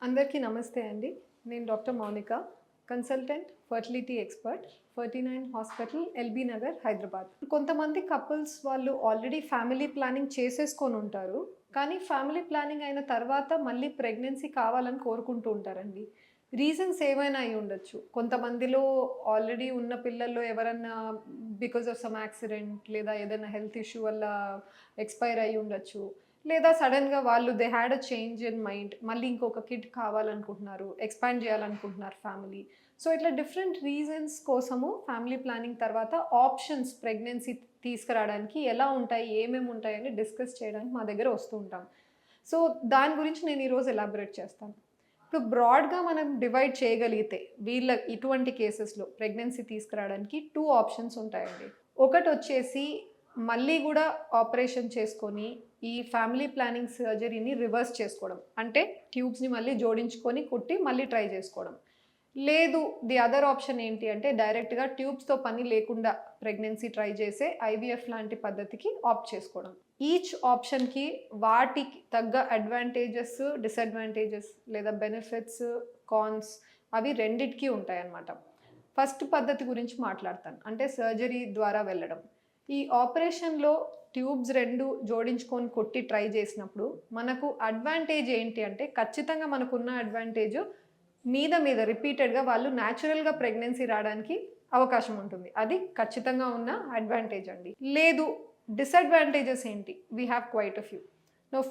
అందరికీ నమస్తే అండి. నేను doctor Mounika, consultant, fertility expert, 49 hospital, LB Nagar, Hyderabad. కొంతమంది కపుల్స్ వాళ్ళు ఆల్రెడీ ఫ్యామిలీ ప్లానింగ్ చేసేసుకొని ఉంటారు. కానీ ఫ్యామిలీ ప్లానింగ్ అయిన తర్వాత మళ్ళీ ప్రెగ్నెన్సీ కావాలని కోరుకుంటూ ఉంటారండి. రీజన్స్ ఏమైనా అయి ఉండొచ్చు. కొంతమందిలో ఆల్రెడీ ఉన్న పిల్లల్లో ఎవరన్నా బికాస్ ఆఫ్ సమ్ యాక్సిడెంట్ లేదా ఏదైనా హెల్త్ ఇష్యూ వల్ల ఎక్స్‌పైర్ అయ్యి ఉండొచ్చు. లేదా సడన్‌గా వాళ్ళు they had a change in mind. మళ్ళీ ఇంకొక కిడ్ కావాలనుకుంటున్నారు. ఎక్స్‌పాండ్ చేయాలనుకుంటున్నారు ఫ్యామిలీ. సో, ఇట్లా డిఫరెంట్ రీజన్స్ కోసము ఫ్యామిలీ ప్లానింగ్ తర్వాత ఆప్షన్స్ ప్రెగ్నెన్సీ తీసుకురావడానికి ఎలా ఉంటాయి, ఏమేమి ఉంటాయని డిస్కస్ చేయడానికి మా దగ్గర వస్తూ ఉంటాం. సో, దాని గురించి నేను ఈరోజు ఎలాబొరేట్ చేస్తాను. ఇప్పుడు బ్రాడ్‌గా మనం డివైడ్ చేయగలిగితే ఇటువంటి కేసెస్‌లో ప్రెగ్నెన్సీ తీసుకురావడానికి 2 ఆప్షన్స్ ఉంటాయండి. ఒకటొచ్చేసి మళ్ళీ గూడా ఆపరేషన్ చేసుకొని ఈ ఫ్యామిలీ ప్లానింగ్ సర్జరీని రివర్స్ చేసుకోవడం. అంటే ట్యూబ్స్‌ని మళ్ళీ జోడించుకొని కుట్టి మళ్ళీ ట్రై చేసుకోవడం. లేదు, ది అదర్ ఆప్షన్ ఏంటి అంటే డైరెక్ట్‌గా ట్యూబ్స్‌తో పని లేకుండా ప్రెగ్నెన్సీ ట్రై చేసే ఐవీఎఫ్ లాంటి పద్ధతికి ఆప్ట్ చేసుకోవడం. ఈచ్ ఆప్షన్‌కి వాటికి తగ్గ అడ్వాంటేజెస్, డిసడ్వాంటేజెస్ లేదా బెనిఫిట్స్, కాన్స్ అవి రెండిటికి ఉంటాయన్నమాట. ఫస్ట్ పద్ధతి గురించి మాట్లాడతాను. అంటే సర్జరీ ద్వారా వెళ్ళడం. ఈ ఆపరేషన్‌లో ట్యూబ్స్ 2 జోడించుకొని కొట్టి ట్రై చేసినప్పుడు మనకు అడ్వాంటేజ్ ఏంటి అంటే ఖచ్చితంగా మనకున్న అడ్వాంటేజ్ మీద రిపీటెడ్‌గా వాళ్ళు న్యాచురల్‌గా ప్రెగ్నెన్సీ రావడానికి అవకాశం ఉంటుంది. అది ఖచ్చితంగా ఉన్న అడ్వాంటేజ్ అండి. లేదు, డిసడ్వాంటేజెస్ ఏంటి? We have quite a few.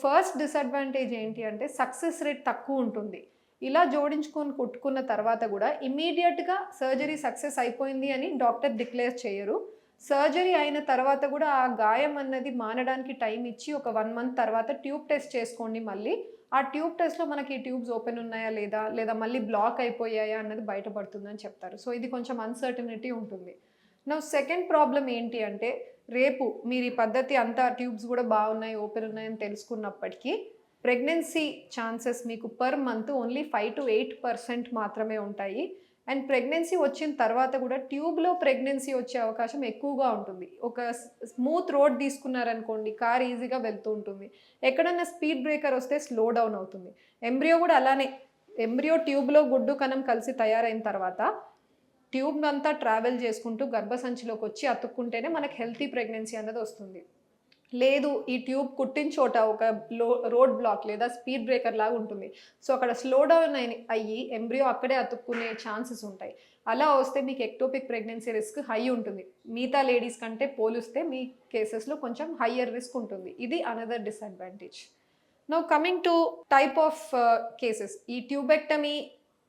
First disadvantage ఏంటి అంటే సక్సెస్ రేట్ తక్కువ ఉంటుంది. ఇలా జోడించుకొని కుట్టుకున్న తర్వాత కూడా ఇమ్మీడియట్‌గా సర్జరీ సక్సెస్ అయిపోయింది అని డాక్టర్ డిక్లేర్ చేయరు. సర్జరీ అయిన తర్వాత కూడా ఆ గాయం అన్నది మానడానికి టైం ఇచ్చి ఒక 1 మంత్ తర్వాత ట్యూబ్ టెస్ట్ చేసుకోండి మళ్ళీ. ఆ ట్యూబ్ టెస్ట్‌లో మనకి ట్యూబ్స్ ఓపెన్ ఉన్నాయా లేదా మళ్ళీ బ్లాక్ అయిపోయాయా అన్నది బయటపడుతుందని చెప్తారు. సో, ఇది కొంచెం అన్‌సర్టెనిటీ ఉంటుంది. సెకండ్ ప్రాబ్లమ్ ఏంటి అంటే రేపు మీరు ఈ పద్ధతి అంతా ట్యూబ్స్ కూడా బాగున్నాయి, ఓపెన్ ఉన్నాయని తెలుసుకున్నప్పటికీ ప్రెగ్నెన్సీ ఛాన్సెస్ మీకు పర్ మంత్ ఓన్లీ 5-8% మాత్రమే ఉంటాయి. అండ్ ప్రెగ్నెన్సీ వచ్చిన తర్వాత కూడా ట్యూబ్‌లో ప్రెగ్నెన్సీ వచ్చే అవకాశం ఎక్కువగా ఉంటుంది. ఒక స్మూత్ రోడ్ తీసుకున్నారనుకోండి, కార్ ఈజీగా వెళ్తూ ఉంటుంది. ఎక్కడన్నా స్పీడ్ బ్రేకర్ వస్తే స్లో డౌన్ అవుతుంది. ఎంబ్రియో కూడా అలానే. ఎంబ్రియో ట్యూబ్‌లో గుడ్డు కణం కలిసి తయారైన తర్వాత ట్యూబ్‌నంతా ట్రావెల్ చేసుకుంటూ గర్భసంచిలోకి వచ్చి అతుక్కుంటేనే మనకు హెల్తీ ప్రెగ్నెన్సీ అన్నది వస్తుంది. లేదు, ఈ ట్యూబ్ కుట్టిన చోట ఒక రోడ్ బ్లాక్ లేదా స్పీడ్ బ్రేకర్ లాగా ఉంటుంది. సో, అక్కడ స్లో డౌన్ అయ్యి ఎంబ్రియో అక్కడే అతుక్కునే ఛాన్సెస్ ఉంటాయి. అలా వస్తే మీకు ఎక్టోపిక్ ప్రెగ్నెన్సీ రిస్క్ హై ఉంటుంది. మిగతా లేడీస్ కంటే పోలిస్తే మీ కేసెస్‌లో కొంచెం హయ్యర్ రిస్క్ ఉంటుంది. ఇది another disadvantage. Coming to type of cases. ఈ ట్యూబెక్టమీ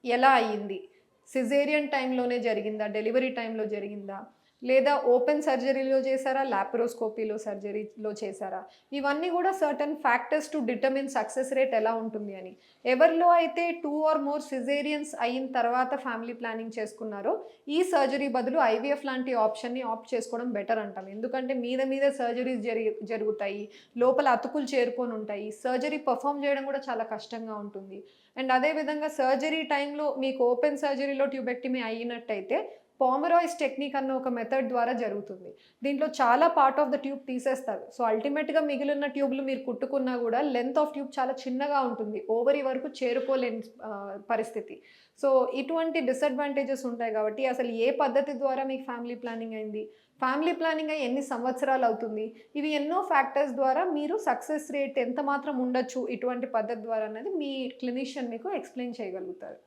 ఎలా అయ్యింది? సిజేరియన్ టైంలోనే జరిగిందా? డెలివరీ టైంలో జరిగిందా? లేదా ఓపెన్ సర్జరీలో చేశారా? లాప్రోస్కోపీలో సర్జరీలో చేశారా? ఇవన్నీ కూడా certain factors to determine success rate ఎలా ఉంటుంది అని. ఎవరిలో అయితే 2 ఆర్ మోర్ సిజేరియన్స్ అయిన తర్వాత ఫ్యామిలీ ప్లానింగ్ చేసుకున్నారో ఈ సర్జరీ బదులు ఐవీఎఫ్ లాంటి ఆప్షన్‌ని ఆప్ట్ చేసుకోవడం బెటర్ అంటాం. ఎందుకంటే మీద సర్జరీస్ జరుగుతాయి. లోపల అతుకులు చేరుకొని ఉంటాయి. సర్జరీ పర్ఫార్మ్ చేయడం కూడా చాలా కష్టంగా ఉంటుంది. అండ్ అదేవిధంగా సర్జరీ టైంలో మీకు ఓపెన్ సర్జరీలో ట్యూబెక్టమీ అయినట్టయితే పామరాయిస్ టెక్నిక్ అన్న ఒక మెథడ్ ద్వారా జరుగుతుంది. దీంట్లో చాలా పార్ట్ ఆఫ్ ద ట్యూబ్ తీసేస్తారు. సో, అల్టిమేట్‌గా మిగిలిన ట్యూబ్‌లు మీరు కుట్టుకున్నా కూడా లెంత్ ఆఫ్ ట్యూబ్ చాలా చిన్నగా ఉంటుంది. ఓవరీ వరకు చేరుకోలేని పరిస్థితి. సో, ఇటువంటి డిసడ్వాంటేజెస్ ఉంటాయి కాబట్టి అసలు ఏ పద్ధతి ద్వారా మీకు ఫ్యామిలీ ప్లానింగ్ అయింది? ఫ్యామిలీ ప్లానింగ్ అయ్యి ఎన్ని సంవత్సరాలు అవుతుంది? ఇవి ఎన్నో ఫ్యాక్టర్స్ ద్వారా మీరు సక్సెస్ రేట్ ఎంత మాత్రం ఉండొచ్చు ఇటువంటి పద్ధతి ద్వారా అన్నది మీ క్లినిషియన్ మీకు ఎక్స్‌ప్లెయిన్ చేయగలుగుతారు.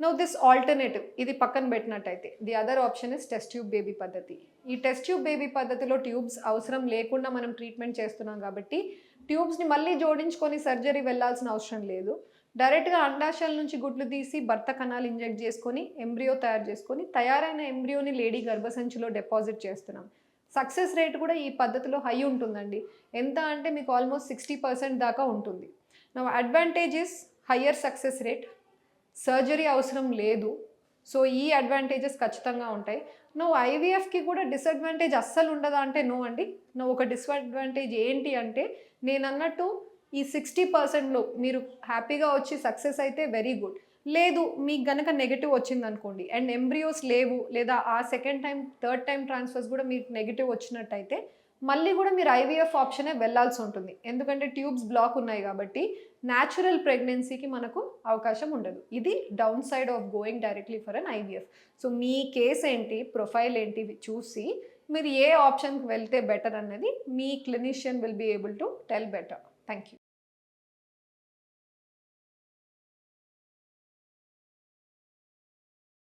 దిస్ ఆల్టర్నేటివ్ ఇది పక్కన పెట్టినట్టయితే the other option is test tube baby పద్ధతి. ఈ టెస్ట్ ట్యూబ్ బేబీ పద్ధతిలో ట్యూబ్స్ అవసరం లేకుండా మనం ట్రీట్మెంట్ చేస్తున్నాం కాబట్టి ట్యూబ్స్‌ని మళ్ళీ జోడించుకొని సర్జరీ వెళ్ళాల్సిన అవసరం లేదు. డైరెక్ట్‌గా అండాశయాల నుంచి గుడ్లు తీసి భర్త కణాలు ఇంజెక్ట్ చేసుకొని ఎంబ్రియో తయారు చేసుకొని తయారైన ఎంబ్రియోని లేడీ గర్భసంచిలో డిపాజిట్ చేస్తున్నాం. సక్సెస్ రేట్ కూడా ఈ పద్ధతిలో హై ఉంటుందండి. ఎంత అంటే మీకు ఆల్మోస్ట్ 60% దాకా ఉంటుంది. Advantage is higher success rate. Surgery అవసరం లేదు. సో, ఈ అడ్వాంటేజెస్ ఖచ్చితంగా ఉంటాయి. ఐవీఎఫ్‌కి కూడా డిసడ్వాంటేజ్ అస్సలు ఉండదా అంటే నో అండి. ఒక డిసడ్వాంటేజ్ ఏంటి అంటే నేనన్నట్టు ఈ 60%లో మీరు హ్యాపీగా వచ్చి సక్సెస్ అయితే వెరీ గుడ్. లేదు, మీకు గనక నెగెటివ్ వచ్చిందనుకోండి అండ్ ఎంబ్రియోస్ లేవు లేదా ఆ second time, third time transfers కూడా మీకు నెగెటివ్ వచ్చినట్టయితే మళ్ళీ కూడా మీరు ఐవీఎఫ్ ఆప్షనే వెళ్ళాల్సి ఉంటుంది. ఎందుకంటే ట్యూబ్స్ బ్లాక్ ఉన్నాయి కాబట్టి న్యాచురల్ ప్రెగ్నెన్సీకి మనకు అవకాశం ఉండదు. ఇది down side of going directly for an IVF. So మీ కేస్ ఏంటి, ప్రొఫైల్ ఏంటి చూసి మీరు ఏ ఆప్షన్కి వెళ్తే బెటర్ అన్నది మీ clinician will be able to tell better. Thank you.